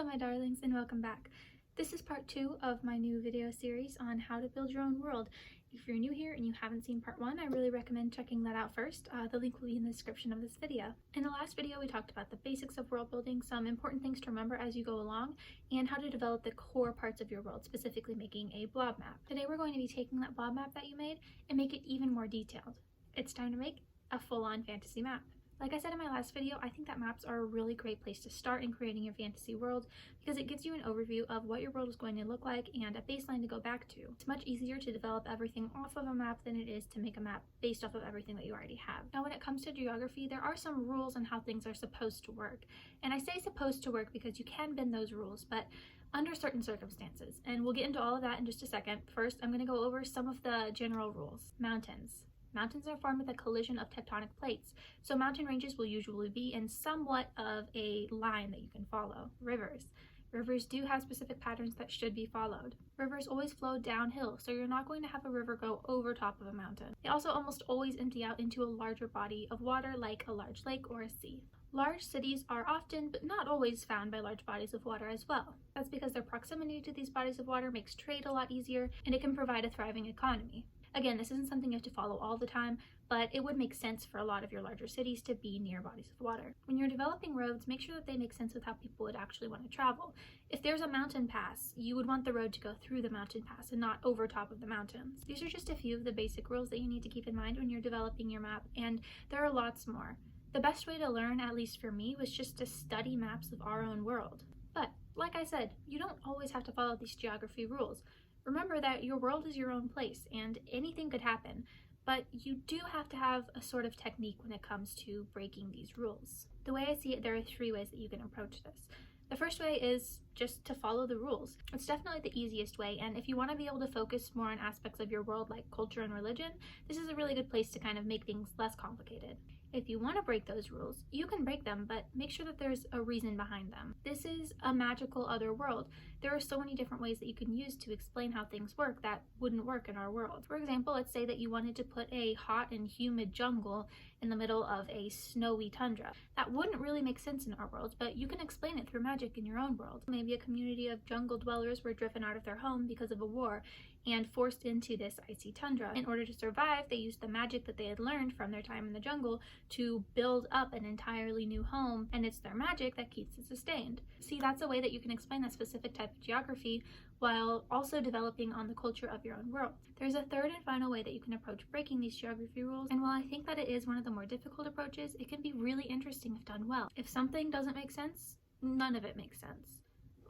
Hello my darlings and welcome back. This is part 2 of my new video series on how to build your own world. If you're new here and you haven't seen part 1, I really recommend checking that out first. The link will be in the description of this video. In the last video we talked about the basics of world building, some important things to remember as you go along, and how to develop the core parts of your world, specifically making a blob map. Today we're going to be taking that blob map that you made and make it even more detailed. It's time to make a full-on fantasy map. Like I said in my last video, I think that maps are a really great place to start in creating your fantasy world because it gives you an overview of what your world is going to look like and a baseline to go back to. It's much easier to develop everything off of a map than it is to make a map based off of everything that you already have. Now when it comes to geography, there are some rules on how things are supposed to work. And I say supposed to work because you can bend those rules, but under certain circumstances. And we'll get into all of that in just a second. First, I'm going to go over some of the general rules. Mountains. Mountains are formed with a collision of tectonic plates, so mountain ranges will usually be in somewhat of a line that you can follow. Rivers. Rivers do have specific patterns that should be followed. Rivers always flow downhill, so you're not going to have a river go over top of a mountain. They also almost always empty out into a larger body of water like a large lake or a sea. Large cities are often, but not always, found by large bodies of water as well. That's because their proximity to these bodies of water makes trade a lot easier, and it can provide a thriving economy. Again, this isn't something you have to follow all the time, but it would make sense for a lot of your larger cities to be near bodies of water. When you're developing roads, make sure that they make sense with how people would actually want to travel. If there's a mountain pass, you would want the road to go through the mountain pass and not over top of the mountains. These are just a few of the basic rules that you need to keep in mind when you're developing your map, and there are lots more. The best way to learn, at least for me, was just to study maps of our own world. But, like I said, you don't always have to follow these geography rules. Remember that your world is your own place and anything could happen, but you do have to have a sort of technique when it comes to breaking these rules. The way I see it, there are 3 ways that you can approach this. The first way is just to follow the rules. It's definitely the easiest way, and if you want to be able to focus more on aspects of your world like culture and religion, this is a really good place to kind of make things less complicated. If you want to break those rules, you can break them, but make sure that there's a reason behind them. This is a magical other world. There are so many different ways that you can use to explain how things work that wouldn't work in our world. For example, let's say that you wanted to put a hot and humid jungle in the middle of a snowy tundra. That wouldn't really make sense in our world, but you can explain it through magic in your own world. Maybe a community of jungle dwellers were driven out of their home because of a war and forced into this icy tundra. In order to survive, they used the magic that they had learned from their time in the jungle to build up an entirely new home, and it's their magic that keeps it sustained. See, that's a way that you can explain that specific type of geography while also developing on the culture of your own world. There's a third and final way that you can approach breaking these geography rules, and while I think that it is one of the more difficult approaches, it can be really interesting if done well. If something doesn't make sense, none of it makes sense.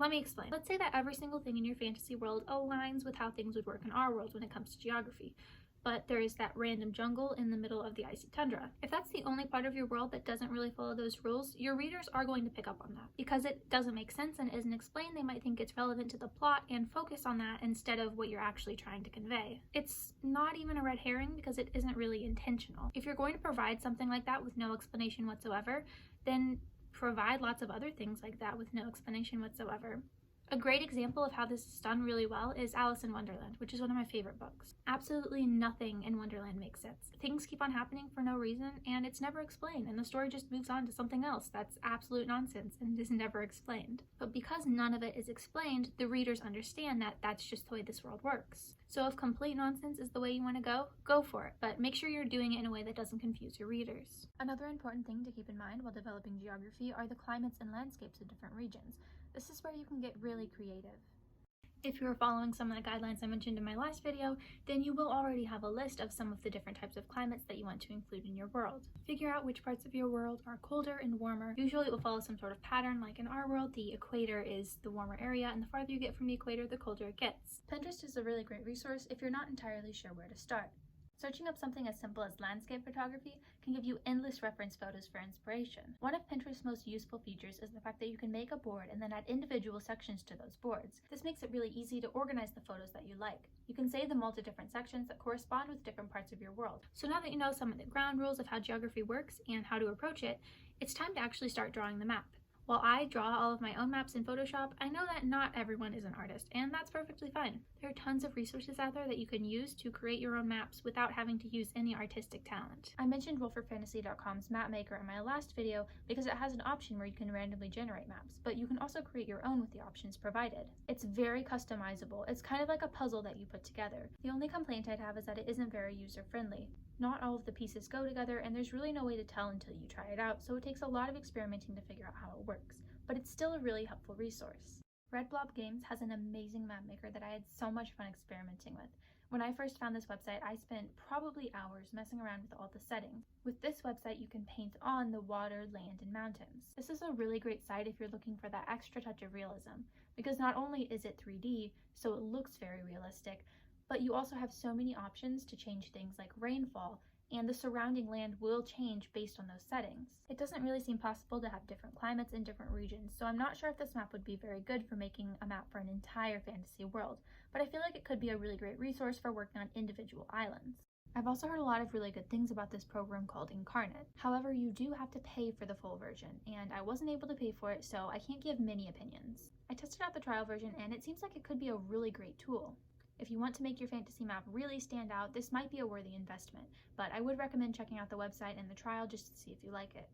Let me explain. Let's say that every single thing in your fantasy world aligns with how things would work in our world when it comes to geography, but there is that random jungle in the middle of the icy tundra. If that's the only part of your world that doesn't really follow those rules, your readers are going to pick up on that. Because it doesn't make sense and isn't explained, they might think it's relevant to the plot and focus on that instead of what you're actually trying to convey. It's not even a red herring because it isn't really intentional. If you're going to provide something like that with no explanation whatsoever, then provide lots of other things like that with no explanation whatsoever. A great example of how this is done really well is Alice in Wonderland, which is one of my favorite books. Absolutely nothing in Wonderland makes sense. Things keep on happening for no reason, and it's never explained, and the story just moves on to something else that's absolute nonsense and is never explained. But because none of it is explained, the readers understand that that's just the way this world works. So if complete nonsense is the way you want to go for it, but make sure you're doing it in a way that doesn't confuse your readers. Another important thing to keep in mind while developing geography are the climates and landscapes of different regions. This is where you can get really creative. If you are following some of the guidelines I mentioned in my last video, then you will already have a list of some of the different types of climates that you want to include in your world. Figure out which parts of your world are colder and warmer. Usually it will follow some sort of pattern, like in our world, the equator is the warmer area, and the farther you get from the equator, the colder it gets. Pinterest is a really great resource if you're not entirely sure where to start. Searching up something as simple as landscape photography can give you endless reference photos for inspiration. One of Pinterest's most useful features is the fact that you can make a board and then add individual sections to those boards. This makes it really easy to organize the photos that you like. You can save them all to different sections that correspond with different parts of your world. So now that you know some of the ground rules of how geography works and how to approach it, it's time to actually start drawing the map. While I draw all of my own maps in Photoshop, I know that not everyone is an artist, and that's perfectly fine. There are tons of resources out there that you can use to create your own maps without having to use any artistic talent. I mentioned wolferfantasy.com's mapmaker in my last video because it has an option where you can randomly generate maps, but you can also create your own with the options provided. It's very customizable. It's kind of like a puzzle that you put together. The only complaint I'd have is that it isn't very user-friendly. Not all of the pieces go together, and there's really no way to tell until you try it out, so it takes a lot of experimenting to figure out how it works, but it's still a really helpful resource. Red Blob Games has an amazing map maker that I had so much fun experimenting with. When I first found this website, I spent probably hours messing around with all the settings. With this website, you can paint on the water, land, and mountains. This is a really great site if you're looking for that extra touch of realism, because not only is it 3D, so it looks very realistic, but you also have so many options to change things like rainfall, and the surrounding land will change based on those settings. It doesn't really seem possible to have different climates in different regions, so I'm not sure if this map would be very good for making a map for an entire fantasy world, but I feel like it could be a really great resource for working on individual islands. I've also heard a lot of really good things about this program called Incarnate. However, you do have to pay for the full version, and I wasn't able to pay for it, so I can't give many opinions. I tested out the trial version, and it seems like it could be a really great tool. If you want to make your fantasy map really stand out, this might be a worthy investment, but I would recommend checking out the website and the trial just to see if you like it.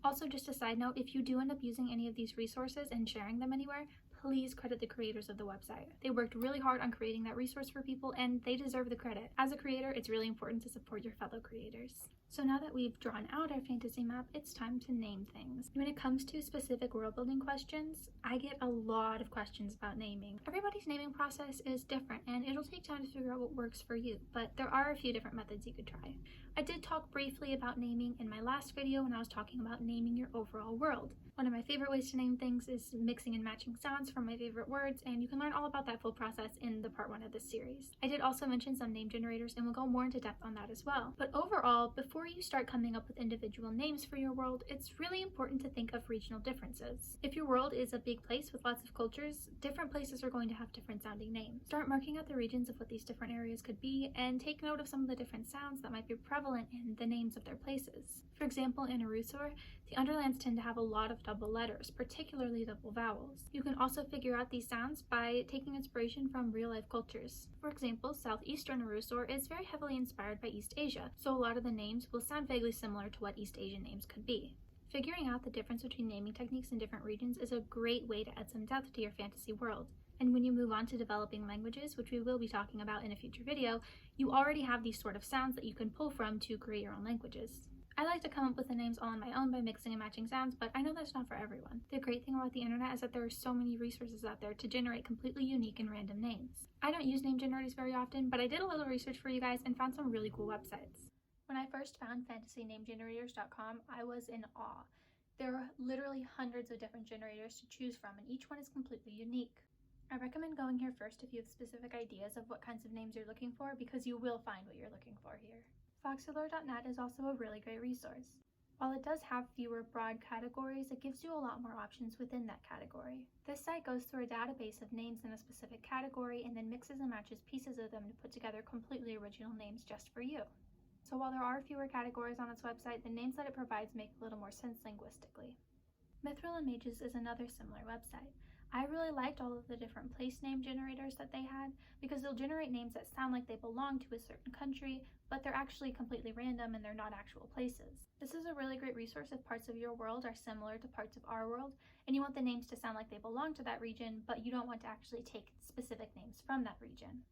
Also, just a side note, if you do end up using any of these resources and sharing them anywhere, please credit the creators of the website. They worked really hard on creating that resource for people, and they deserve the credit. As a creator, it's really important to support your fellow creators. So now that we've drawn out our fantasy map, it's time to name things. When it comes to specific world building questions, I get a lot of questions about naming. Everybody's naming process is different, and it'll take time to figure out what works for you, but there are a few different methods you could try. I did talk briefly about naming in my last video when I was talking about naming your overall world. One of my favorite ways to name things is mixing and matching sounds from my favorite words, and you can learn all about that full process in the part 1 of this series. I did also mention some name generators, and we'll go more into depth on that as well. But overall, before you start coming up with individual names for your world, it's really important to think of regional differences. If your world is a big place with lots of cultures, different places are going to have different sounding names. Start marking out the regions of what these different areas could be, and take note of some of the different sounds that might be prevalent in the names of their places. For example, in Arusor, the Underlands tend to have a lot of double letters, particularly double vowels. You can also figure out these sounds by taking inspiration from real-life cultures. For example, southeastern Arusor is very heavily inspired by East Asia, so a lot of the names will sound vaguely similar to what East Asian names could be. Figuring out the difference between naming techniques in different regions is a great way to add some depth to your fantasy world. And when you move on to developing languages, which we will be talking about in a future video, you already have these sort of sounds that you can pull from to create your own languages. I like to come up with the names all on my own by mixing and matching sounds, but I know that's not for everyone. The great thing about the internet is that there are so many resources out there to generate completely unique and random names. I don't use name generators very often, but I did a little research for you guys and found some really cool websites. When I first found fantasynamegenerators.com, I was in awe. There are literally hundreds of different generators to choose from, and each one is completely unique. I recommend going here first if you have specific ideas of what kinds of names you're looking for, because you will find what you're looking for here. Foxular.net is also a really great resource. While it does have fewer broad categories, it gives you a lot more options within that category. This site goes through a database of names in a specific category and then mixes and matches pieces of them to put together completely original names just for you. So while there are fewer categories on its website, the names that it provides make a little more sense linguistically. Mithril and Mages is another similar website. I really liked all of the different place name generators that they had, because they'll generate names that sound like they belong to a certain country, but they're actually completely random and they're not actual places. This is a really great resource if parts of your world are similar to parts of our world, and you want the names to sound like they belong to that region, but you don't want to actually take specific names from that region.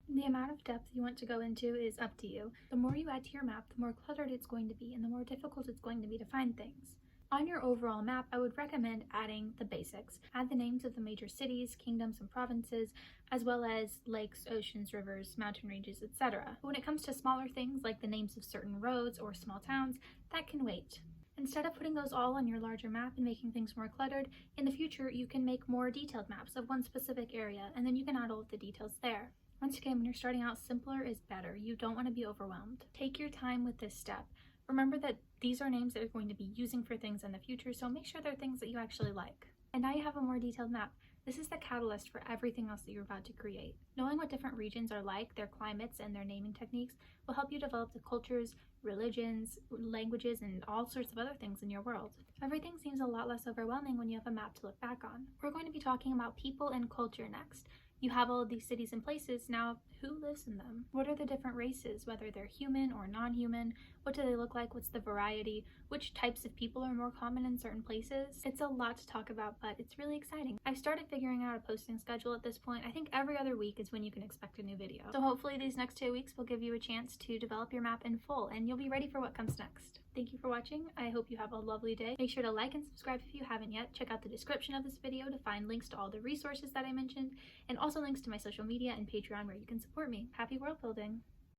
The amount of depth you want to go into is up to you. The more you add to your map, the more cluttered it's going to be and the more difficult it's going to be to find things. On your overall map, I would recommend adding the basics. Add the names of the major cities, kingdoms, and provinces, as well as lakes, oceans, rivers, mountain ranges, etc. But when it comes to smaller things like the names of certain roads or small towns, that can wait. Instead of putting those all on your larger map and making things more cluttered, in the future you can make more detailed maps of one specific area, and then you can add all of the details there. Once again, when you're starting out, simpler is better. You don't want to be overwhelmed. Take your time with this step. Remember that these are names that you're going to be using for things in the future, so make sure they're things that you actually like. And now you have a more detailed map. This is the catalyst for everything else that you're about to create. Knowing what different regions are like, their climates, and their naming techniques will help you develop the cultures, religions, languages, and all sorts of other things in your world. Everything seems a lot less overwhelming when you have a map to look back on. We're going to be talking about people and culture next. You have all of these cities and places, now who lives in them? What are the different races, whether they're human or non-human? What do they look like? What's the variety? Which types of people are more common in certain places? It's a lot to talk about, but it's really exciting. I've started figuring out a posting schedule at this point. I think every other week is when you can expect a new video. So hopefully these next 2 weeks will give you a chance to develop your map in full, and you'll be ready for what comes next. Thank you for watching. I hope you have a lovely day. Make sure to like and subscribe if you haven't yet. Check out the description of this video to find links to all the resources that I mentioned, and also links to my social media and Patreon where you can support me. Happy world building!